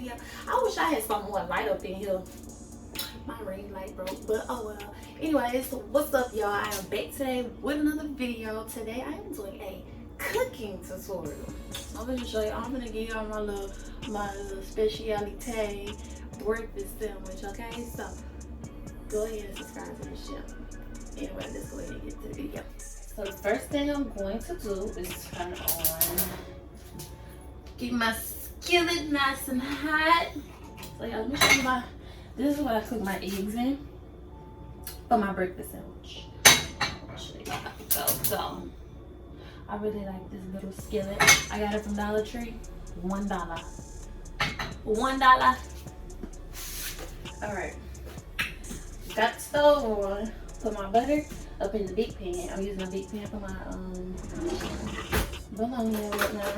yeah, I wish I had something more light up in here. My ring light broke, but oh well. Anyways, what's up, y'all? I am back today with another video. Today I am doing a cooking tutorial. I'm gonna show you. I'm gonna give y'all my little specialty breakfast sandwich. Okay, so go ahead and subscribe to this channel. Anyway, let's go ahead and get to the video. So the first thing I'm going to do is turn on, get my skillet nice and hot. So yeah, let me show you this is what I cook my eggs in for my breakfast sandwich. I'll show you how it goes. So I really like this little skillet. I got it from Dollar Tree. $1. $1. Alright. Got the stove on. Put my butter up in the big pan. I'm using a big pan for my bologna and whatnot.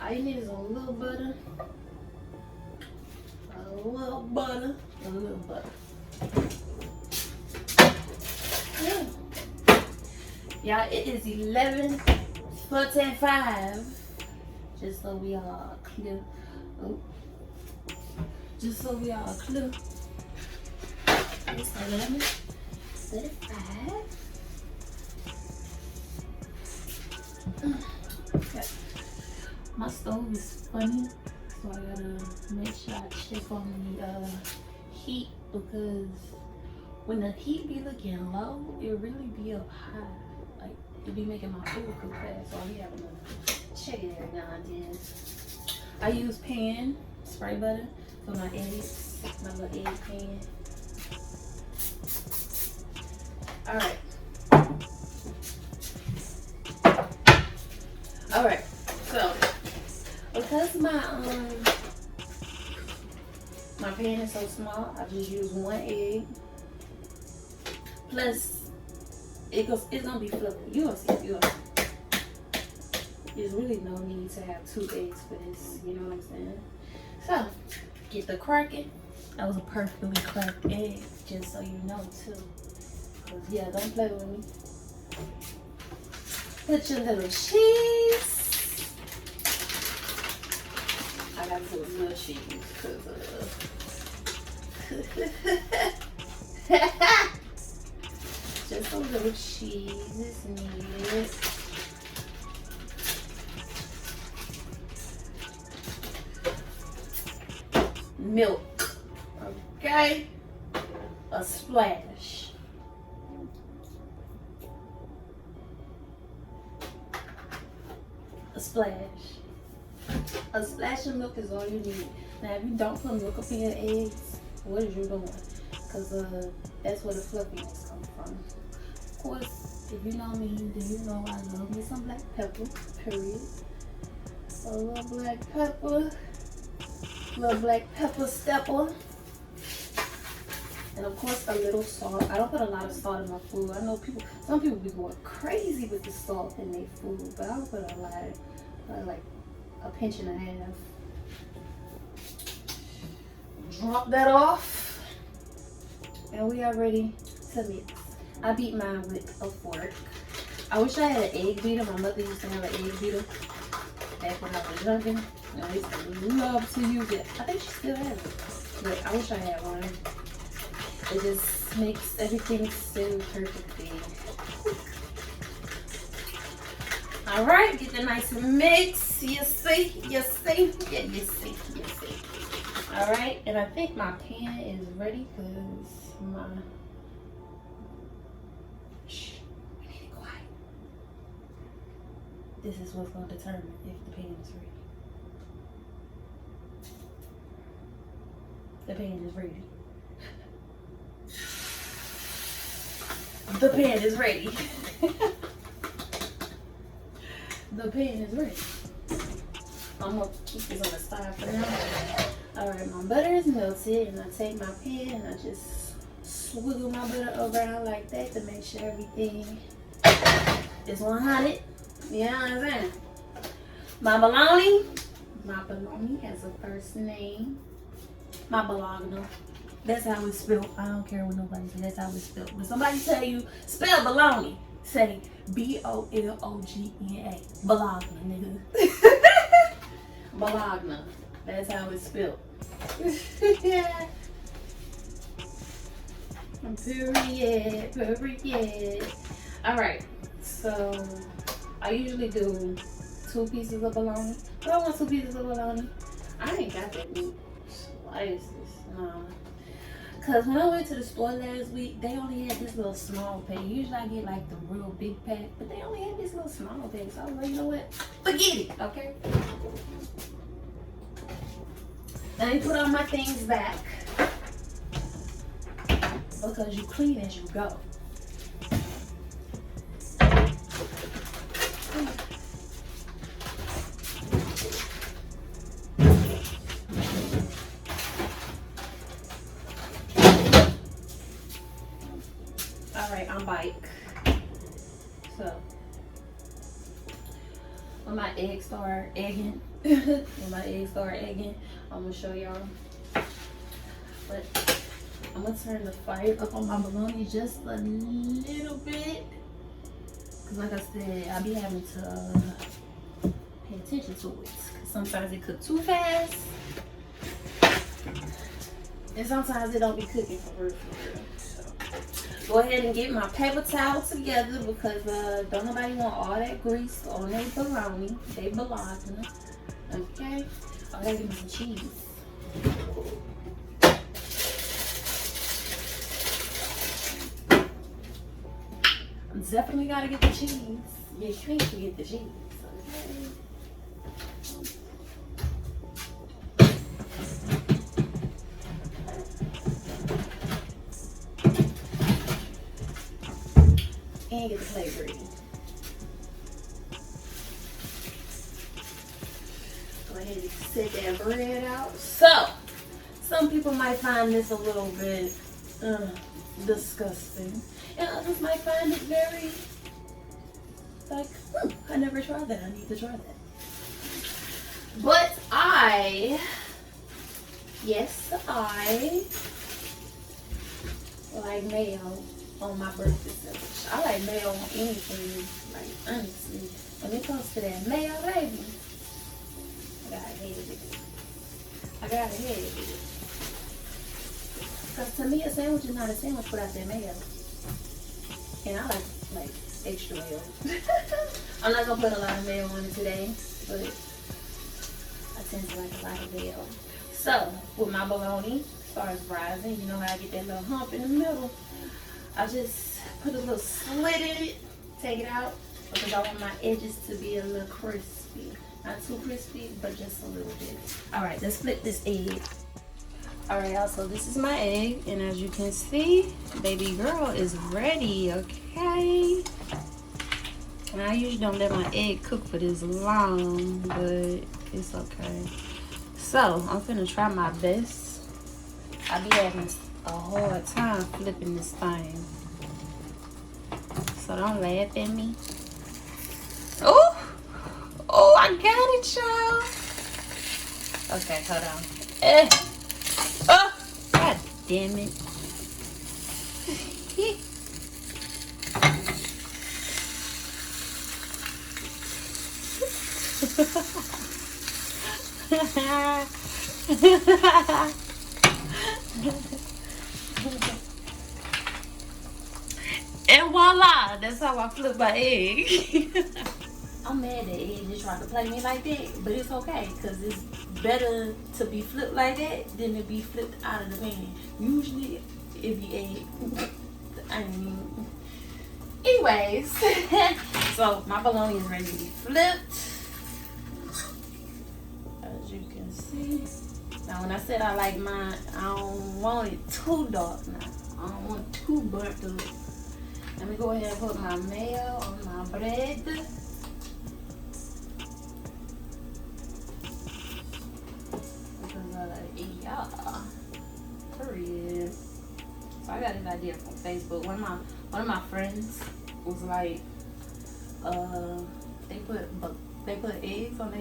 All you need is a little butter. A little butter. A little butter. Y'all, it is 11:45. Just so we all clear. Oh. Just so we all clear. It's 11:35. Okay. My stove is funny, so I gotta make sure I check on the heat, because when the heat be looking low, it really be up high. Like, it be making my food cook fast, so I be having to check it every now and then. I use pan spray butter for my eggs, my little egg pan. Alright. Alright, so because my pan is so small, I just use one egg. Plus, it's gonna be fluffy. You gonna see. There's really no need to have 2 eggs for this. You know what I'm saying? So, get the cracking. That was a perfectly cracked egg, just so you know too. Cause yeah, don't play with me. Put your little cheese. I gotta put a little cheese because just a little cheese is needed. Milk, okay? A splash. A splash. A splash of milk is all you need. Now, if you don't put milk up in your eggs, what is you doing? Because that's where the fluffiness comes from. Of course, if you know me, then you know I love me some black pepper, period. A little black pepper. Little black pepper stepper. And of course, a little salt. I don't put a lot of salt in my food. I know some people be going crazy with the salt in their food, but I don't put a lot, like a pinch and a half. Drop that off, and we are ready to mix. I beat mine with a fork. I wish I had an egg beater. My mother used to have an egg beater back when I was younger. I used to love to use it. I think she still has it, but I wish I had one. It just makes everything so perfectly. All right, get the nice mix. You see. Yeah, you see. All right, and I think my pan is ready because my. Shh, we need it quiet. This is what's going to determine if the pan is ready. The pan is ready. The pan is ready. The pan is ready. I'm gonna keep this on the side for now. Alright, my butter is melted, and I take my pan and I just swiggle my butter around like that to make sure everything is 100. You know what I'm saying? My bologna has a first name. My Bologna. That's how it's spelled. I don't care what nobody says. That's how it's spelled. When somebody tell you spell bologna, say Bologna. Bologna, nigga. Bologna. That's how it's spelled. Yeah. Period. All right. So I usually do 2 pieces of bologna. But I want 2 pieces of bologna. I ain't got that meat slices. No. Cause when I went to the store last week, they only had this little small pack. Usually I get like the real big pack, but they only had this little small pack. So I was like, you know what? Forget it, okay? Let me put all my things back because you clean as you go. I'm bike. So when my eggs start egging, I'm gonna show y'all. But I'm gonna turn the fire up on my bologna just a little bit. Cause like I said, I be having to pay attention to it. Cause sometimes it cooks too fast. And sometimes it don't be cooking for real. Go ahead and get my paper towel together because don't nobody want all that grease on their bologna. They Bologna. Okay? Oh, they give me some cheese. I definitely gotta get the cheese. Yeah, you can't forget the cheese. Okay? And get the plate ready. Go ahead and set that bread out. So, some people might find this a little bit disgusting. And others might find it very, like, I never tried that. I need to try that. But I like mayo on my birthday sandwich. I like mayo on anything, like honestly. When it comes to that mayo, baby, I gotta have it. Cause to me, a sandwich is not a sandwich without that mayo. And I like extra mayo. I'm not gonna put a lot of mayo on it today, but I tend to like a lot of mayo. So with my bologna starts rising, you know how I get that little hump in the middle. I just put a little slit in it, take it out, because I want my edges to be a little crispy. Not too crispy, but just a little bit. All right, let's flip this egg. All right, y'all, so this is my egg, and as you can see, baby girl is ready, okay? And I usually don't let my egg cook for this long, but it's okay. So, I'm finna try my best. I be having a hard time flipping this thing. So don't laugh at me. Oh, I got it, y'all. Okay, hold on. Oh, god damn it. And voila, that's how I flip my egg. I'm mad that Ed just tried to play me like that, but it's okay, because it's better to be flipped like that than to be flipped out of the pan. Usually, if you egg, anyways, so my bologna is ready to be flipped. As you can see. Now, when I said I like mine, I don't want it too dark now. I don't want it too burnt up. Let me go ahead and put my mayo on my bread. Yeah, period. So I got this idea from Facebook. One of my friends was like, they put eggs on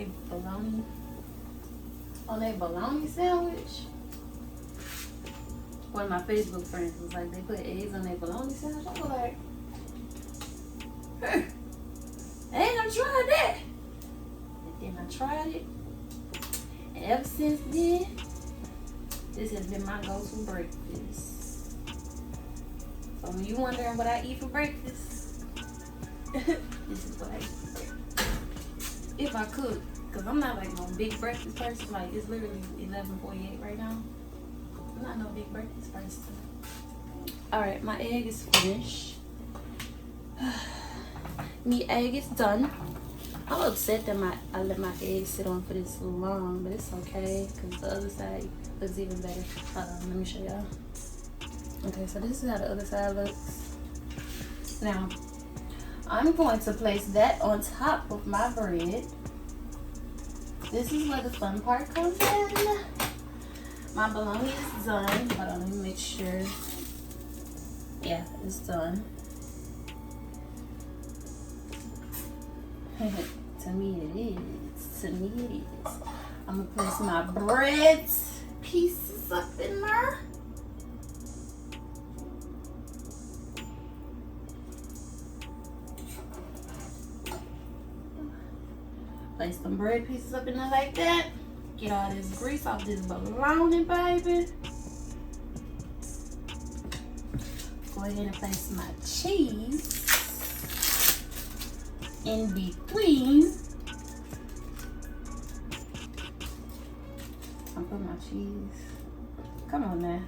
their bologna sandwich. one of my Facebook friends was like, they put eggs on their bologna sandwich. I was like, hey, I ain't gonna try that. And then I tried it. And ever since then, this has been my go-to breakfast. So when you wondering what I eat for breakfast, this is what I eat for breakfast. If I could, because I'm not like no big breakfast person. Like, it's literally 11:48 right now. I'm not no big breakfast person. Alright, my egg is finished. Me egg is done. I'm upset that I let my egg sit on for this long, but it's okay because the other side looks even better. Hold on, let me show y'all. Okay, so this is how the other side looks. Now, I'm going to place that on top of my bread. This is where the fun part comes in. My bologna is done. Hold on, let me make sure. Yeah, it's done. To me it is. To me it is. I'm gonna place my bread pieces up in there. Place some bread pieces up in there like that. Get all this grease off this bologna, baby. Go ahead and place my cheese in between. I'm putting my cheese. Come on now.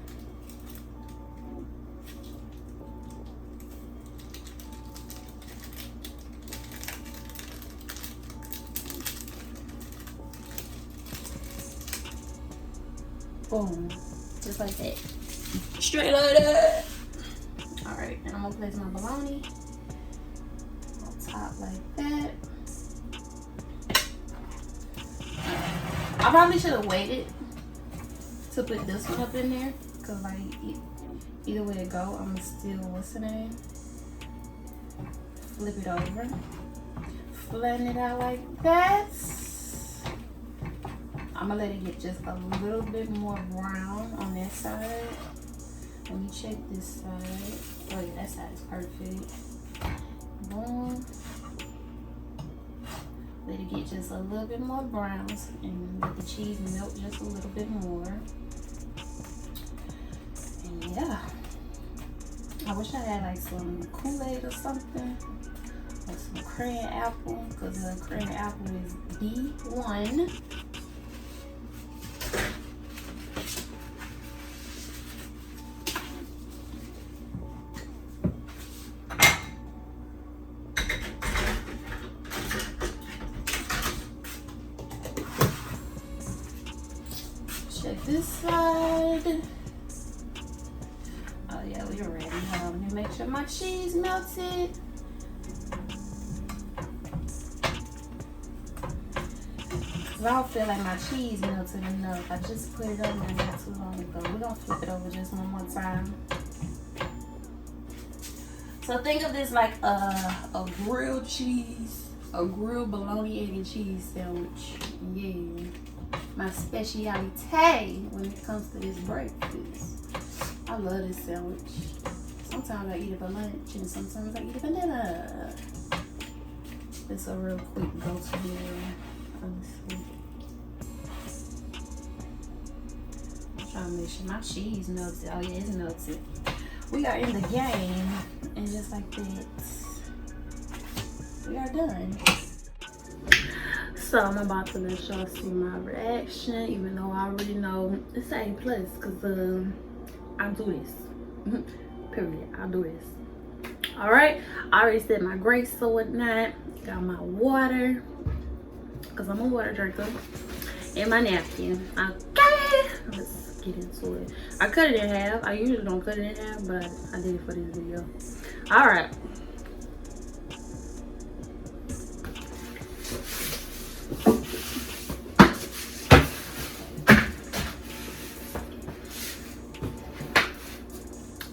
Boom. Just like that. Straight like that. Alright, and I'm gonna place my bologna on top like that. I probably should have waited to put this one up in there, because like either way it go, I'm still, what's the name? Flip it over. Flatten it out like that. I'm gonna let it get just a little bit more brown on that side. Let me check this side. Oh yeah, that side is perfect. Boom. Let it get just a little bit more brown and let the cheese melt just a little bit more. And yeah, I wish I had like some Kool-Aid or something, or some cran apple, because the cran apple is D1. Check this side. Oh yeah, we're ready. Let me make sure my cheese melted. I don't feel like my cheese melted enough. I just put it on there not too long ago. We're gonna flip it over just one more time. So think of this like a grilled cheese, a grilled bologna, egg, and cheese sandwich. Yeah. My speciality when it comes to this breakfast. I love this sandwich. Sometimes I eat it for lunch and sometimes I eat it for dinner. It's a real quick go-to meal, honestly. I'm trying to make sure my cheese melted. Oh yeah, it's melted. We are in the game, and just like that, we are done. So I'm about to let y'all see my reaction, even though I already know it's A+, because I do this. Period. I do this. Alright, I already said my grace or whatnot. Got my water, because I'm a water drinker, and my napkin. Okay, let's get into it. I cut it in half. I usually don't cut it in half, but I did it for this video. Alright.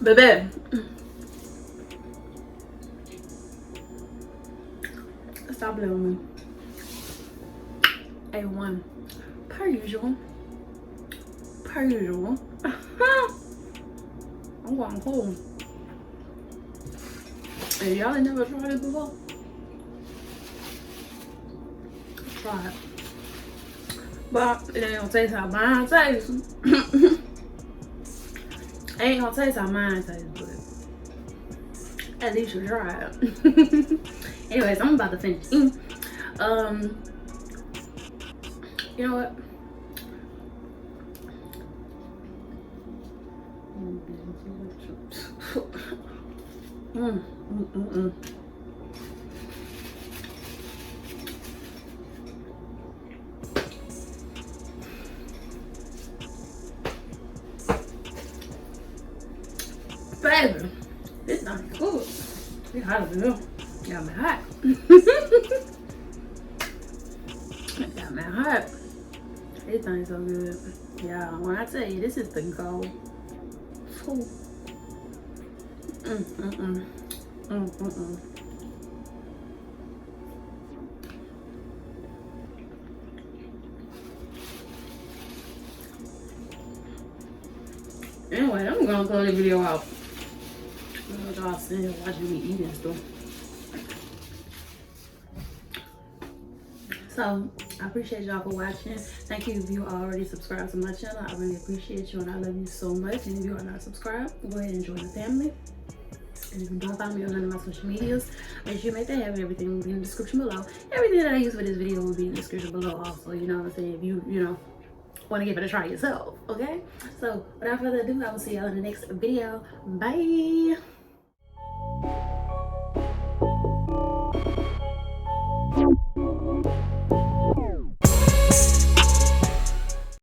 Baby, stop playing with me. A1, per usual. I'm going home. And y'all ain't never tried it before, try it. But it ain't gonna taste how mine tastes. It ain't gonna taste how mine tastes, but at least you try it. Anyways, I'm about to finish eating. You know what? Baby, this not good. It's hot over here. Got me hot. Got me hot. This thing's so good. Yeah, when I tell you, this is the goal. Anyway, I'm gonna throw the video out. Y'all sitting here watching me eating stuff. So I appreciate y'all for watching. Thank you if you already subscribed to my channel. I really appreciate you and I love you so much. And if you are not subscribed, go ahead and join the family. And if you don't follow me on none of my social medias, make sure you make that happen. Everything will be in the description below. Everything that I use for this video will be in the description below also. You know what I'm saying? If you know, want to give it a try yourself, okay? So without further ado, I will see y'all in the next video. Bye.